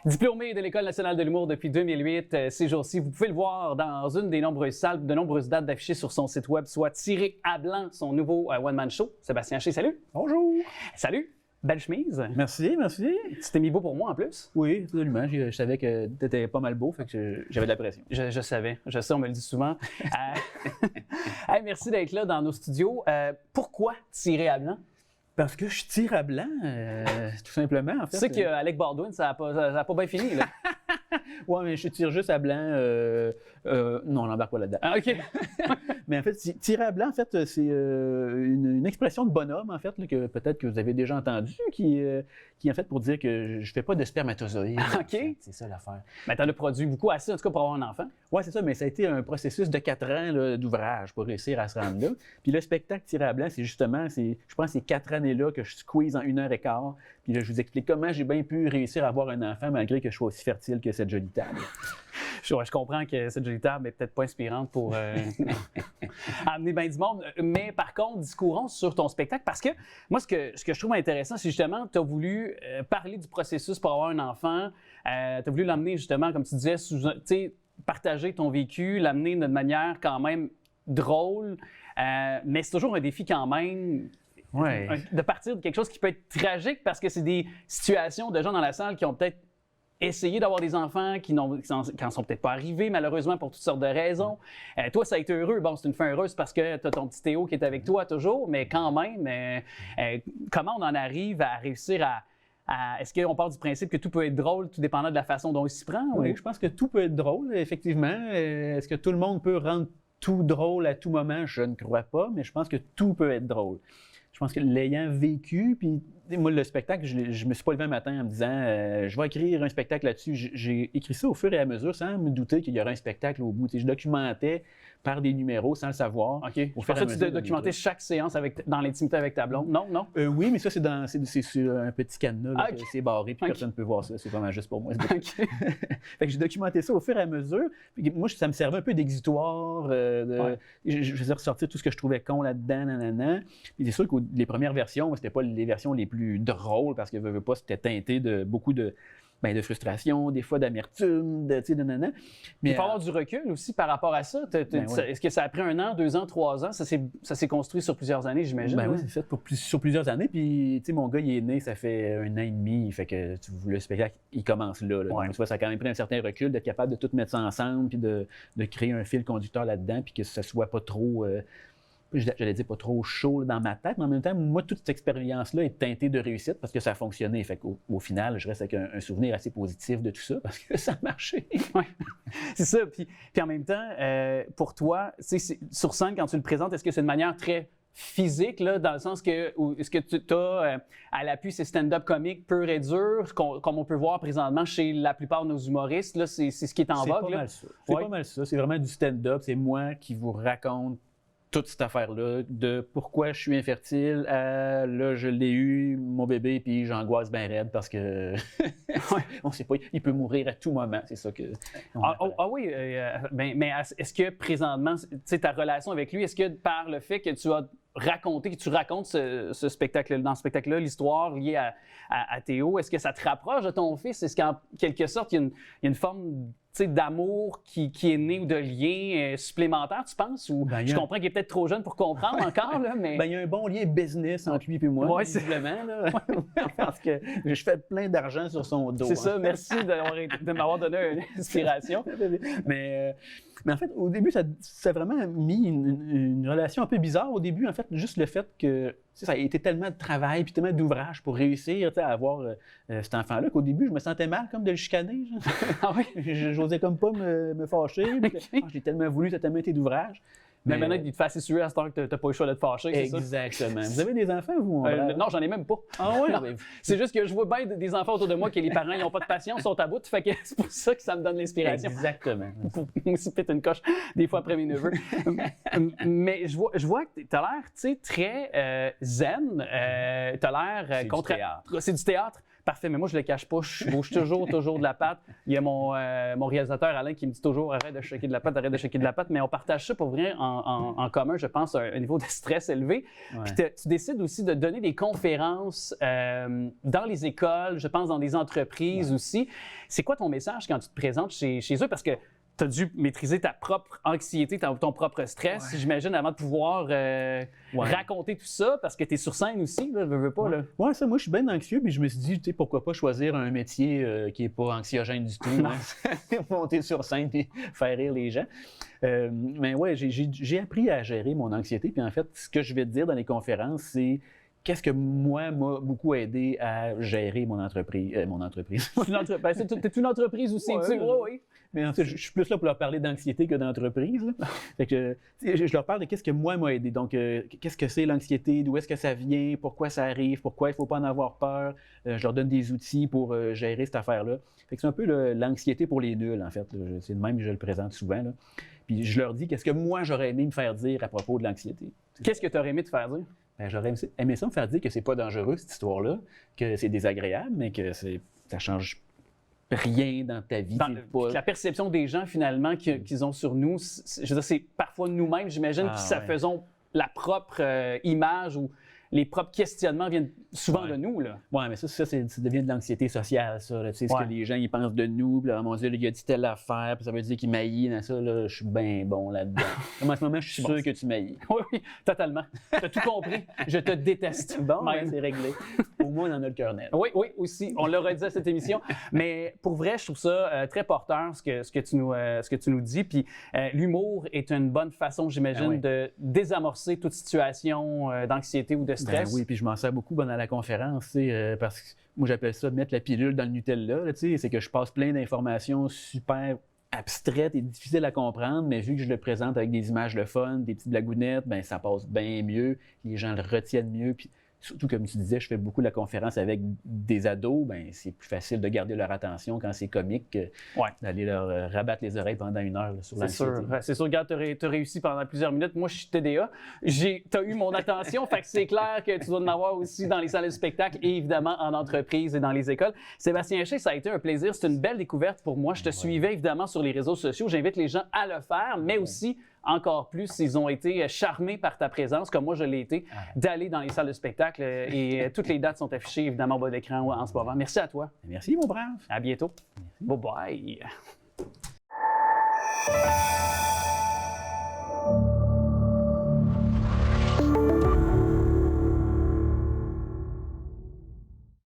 Diplômé de l'École nationale de l'humour depuis 2008, ces jours-ci, vous pouvez le voir dans une des nombreuses salles, de nombreuses dates affichées sur son site web, soit Tiré à blanc, son nouveau one-man show. Sébastien Haché, salut! Bonjour! Salut! Belle chemise. Merci, merci. Tu t'es mis beau pour moi en plus? Oui, absolument. Je savais que tu étais pas mal beau, fait que j'avais de la pression. Je savais, on me le dit souvent. Hey, merci d'être là dans nos studios. Pourquoi Tiré à blanc? Parce que je tire à blanc, tout simplement, en fait. Tu sais qu'Alec Baldwin, ça n'a pas bien fini, là. Ouais, mais je tire juste à blanc. Non, on n'embarque pas là-dedans. Ah, OK. Mais en fait, tirer à blanc, en fait, c'est une expression de bonhomme, en fait, là, que peut-être que vous avez déjà entendu, qui en fait, pour dire que je fais pas de spermatozoïdes. Ah, OK. C'est ça l'affaire. Mais tu en as produit beaucoup assez, en tout cas, pour avoir un enfant. Oui, c'est ça, mais ça a été un processus de 4 ans là, d'ouvrage pour réussir à se rendre là. Puis le spectacle Tiré à blanc, c'est justement, je pense, ces 4 années-là que je squeeze en 1h15. Puis là, je vous explique comment j'ai bien pu réussir à avoir un enfant malgré que je sois aussi fertile que cette jolie table. Je comprends que cette jolie table n'est peut-être pas inspirante pour amener bien du monde. Mais par contre, discourons sur ton spectacle parce que moi, ce que je trouve intéressant, c'est justement que tu as voulu parler du processus pour avoir un enfant. Tu as voulu l'amener justement, comme tu disais, partager ton vécu, l'amener d'une manière quand même drôle. Mais c'est toujours un défi quand même. Ouais. De partir de quelque chose qui peut être tragique parce que c'est des situations de gens dans la salle qui ont peut-être essayé d'avoir des enfants qui n'en sont peut-être pas arrivés, malheureusement, pour toutes sortes de raisons. Toi, ça a été heureux. Bon, c'est une fin heureuse parce que tu as ton petit Théo qui est avec toi toujours, mais quand même, comment on en arrive à réussir à est-ce qu'on part du principe que tout peut être drôle, tout dépendant de la façon dont il s'y prend? Oui, je pense que tout peut être drôle, effectivement. Est-ce que tout le monde peut rendre tout drôle à tout moment? Je ne crois pas, mais je pense que tout peut être drôle. Je pense que l'ayant vécu, puis moi, le spectacle, je me suis pas levé un matin en me disant je vais écrire un spectacle là-dessus. J'ai écrit ça au fur et à mesure sans me douter qu'il y aurait un spectacle au bout. Je documentais par des numéros sans le savoir. OK. Au fur et à mesure, tu documentais chaque séance dans l'intimité avec ta blonde. Non? Oui, mais ça, c'est sur un petit cadenas. Là, okay. C'est barré, puis personne ne peut voir ça. C'est vraiment juste pour moi. Okay. Fait que j'ai documenté ça au fur et à mesure. Puis moi, ça me servait un peu d'exitoire. Je faisais ressortir tout ce que je trouvais con là-dedans, nanana. Puis c'est sûr que les premières versions, c'était pas les versions les plus drôles parce que veux pas, c'était teinté de beaucoup de frustration, des fois d'amertume, nanana. Mais il faut avoir du recul aussi par rapport à ça. Est-ce que ça a pris 1 an, 2 ans, 3 ans? Ça s'est construit sur plusieurs années, j'imagine. Oui, c'est fait sur plusieurs années. Puis, mon gars, il est né, ça fait 1 an et demi. Fait que le spectacle, il commence là. Ouais. Donc, tu vois, ça a quand même pris un certain recul d'être capable de tout mettre ça ensemble, puis de créer un fil conducteur là-dedans, puis que ça soit pas trop... j'allais dire pas trop chaud là, dans ma tête, mais en même temps, moi, toute cette expérience-là est teintée de réussite parce que ça a fonctionné. Fait qu'au final, je reste avec un souvenir assez positif de tout ça parce que ça a marché. Oui, c'est ça. Puis en même temps, pour toi, sur scène, quand tu le présentes, est-ce que c'est une manière très physique, là, dans le sens que est-ce que tu as à l'appui ces stand-up comiques purs et durs, comme on peut voir présentement chez la plupart de nos humoristes, là, c'est ce qui est en vogue? C'est pas mal ça. C'est vraiment du stand-up. C'est moi qui vous raconte toute cette affaire-là, de pourquoi je suis infertile à là, je l'ai eu, mon bébé, puis j'angoisse bien raide parce que on sait pas, il peut mourir à tout moment, c'est ça que... Oui, mais est-ce que présentement, tu sais, ta relation avec lui, est-ce que par le fait que tu as raconté, que tu racontes ce spectacle, dans ce spectacle-là, l'histoire liée à Théo, est-ce que ça te rapproche de ton fils? Est-ce qu'en quelque sorte, il y a une forme d'amour qui est né ou de lien supplémentaire, tu penses? Ou je comprends qu'il est peut-être trop jeune pour comprendre encore, là, mais... il y a un bon lien business entre lui et moi, visiblement. Là. Parce que je fais plein d'argent sur son dos. C'est ça, merci de m'avoir donné une inspiration. Mais en fait, au début, ça a vraiment mis une relation un peu bizarre. Au début, en fait, juste le fait que ça a été tellement de travail puis tellement d'ouvrage pour réussir à avoir cet enfant-là qu'au début, je me sentais mal comme de le chicaner. Ah oui? J'osais comme pas me fâcher. J'ai tellement voulu, ça a tellement été d'ouvrage. Mais maintenant, il te fait assez suer à ce temps que tu n'as pas le choix de te fâcher, c'est ça? Exactement. Vous avez des enfants, vous? Non, j'en ai même pas. Ah oui? C'est juste que je vois bien des enfants autour de moi que les parents n'ont pas de patience, sont à bout. Fait que c'est pour ça que ça me donne l'inspiration. Exactement. Pour aussi péter une coche des fois après mes neveux. Mais je vois que tu as l'air, très zen. Tu as l'air... C'est du théâtre. C'est du théâtre. Parfait, mais moi, je le cache pas. Je bouge toujours de la patte. Il y a mon réalisateur, Alain, qui me dit toujours arrête de shaker de la patte, arrête de shaker de la patte. Mais on partage ça pour vrai en commun, je pense, à un niveau de stress élevé. Ouais. Puis tu décides aussi de donner des conférences dans les écoles, je pense dans des entreprises aussi. C'est quoi ton message quand tu te présentes chez eux? Parce que tu as dû maîtriser ta propre anxiété, ton propre stress, j'imagine, avant de pouvoir raconter tout ça, parce que tu es sur scène aussi, là, veux pas. Là. Ouais, ça, moi, je suis bien anxieux, puis je me suis dit, tu sais, pourquoi pas choisir un métier qui n'est pas anxiogène du tout, monter sur scène et faire rire les gens. Mais ouais, j'ai appris à gérer mon anxiété, puis en fait, ce que je vais te dire dans les conférences, c'est qu'est-ce que moi m'a beaucoup aidé à gérer mon entreprise. T'es une entreprise aussi, tu sais. Oui. Mais en fait, je suis plus là pour leur parler d'anxiété que d'entreprise. Fait que, je leur parle de qu'est-ce que moi m'a aidé. Donc, qu'est-ce que c'est l'anxiété, d'où est-ce que ça vient, pourquoi ça arrive, pourquoi il ne faut pas en avoir peur. Je leur donne des outils pour gérer cette affaire-là. Fait que c'est un peu l'anxiété pour les nuls, en fait. C'est le même que je le présente souvent. Là. Puis je leur dis qu'est-ce que moi j'aurais aimé me faire dire à propos de l'anxiété. Qu'est-ce que tu aurais aimé te faire dire? Ben, j'aurais aimé ça me faire dire que c'est pas dangereux, cette histoire-là, que c'est désagréable, mais que ça change rien dans ta vie. La perception des gens, finalement, qu'ils ont sur nous, je veux dire, c'est parfois nous-mêmes, j'imagine, qui faisons la propre image ou les propres questionnements viennent souvent de nous. Oui, mais ça devient de l'anxiété sociale, ça. Là, tu sais, ce que les gens ils pensent de nous. Puis là, mon Dieu, il a dit telle affaire, puis ça veut dire qu'il m'haït. Dans ça, là, je suis bien bon là-dedans. En ce moment, je suis sûr que tu m'haïs. Oui, totalement. Tu as tout compris. Je te déteste. Bon, c'est réglé. Au moins, on en a le cœur net. Oui, aussi. On l'a redit à cette émission. Mais pour vrai, je trouve ça très porteur, ce que tu nous dis. Puis l'humour est une bonne façon, j'imagine, de désamorcer toute situation d'anxiété ou de stress. Ben oui, puis je m'en sers beaucoup pendant la conférence, parce que moi, j'appelle ça mettre la pilule dans le Nutella. Là, c'est que je passe plein d'informations super abstraites et difficiles à comprendre, mais vu que je le présente avec des images de fun, des petites blagounettes, ben ça passe bien mieux, les gens le retiennent mieux. Puis surtout, comme tu disais, je fais beaucoup la conférence avec des ados, ben c'est plus facile de garder leur attention quand c'est comique que d'aller leur rabattre les oreilles pendant 1 heure là, sur l'anxiété. C'est sûr, regarde, tu as réussi pendant plusieurs minutes. Moi, je suis TDA. Tu as eu mon attention, fait que c'est clair que tu dois en avoir aussi dans les salles de spectacle et évidemment en entreprise et dans les écoles. Sébastien Haché, ça a été un plaisir. C'est une belle découverte pour moi. Je te suivais évidemment sur les réseaux sociaux. J'invite les gens à le faire, mais aussi encore plus s'ils ont été charmés par ta présence, comme moi je l'ai été, d'aller dans les salles de spectacle. Et toutes les dates sont affichées évidemment au bas d'écran en ce moment. Merci à toi. Merci, mon brave. À bientôt. Merci. Bye bye.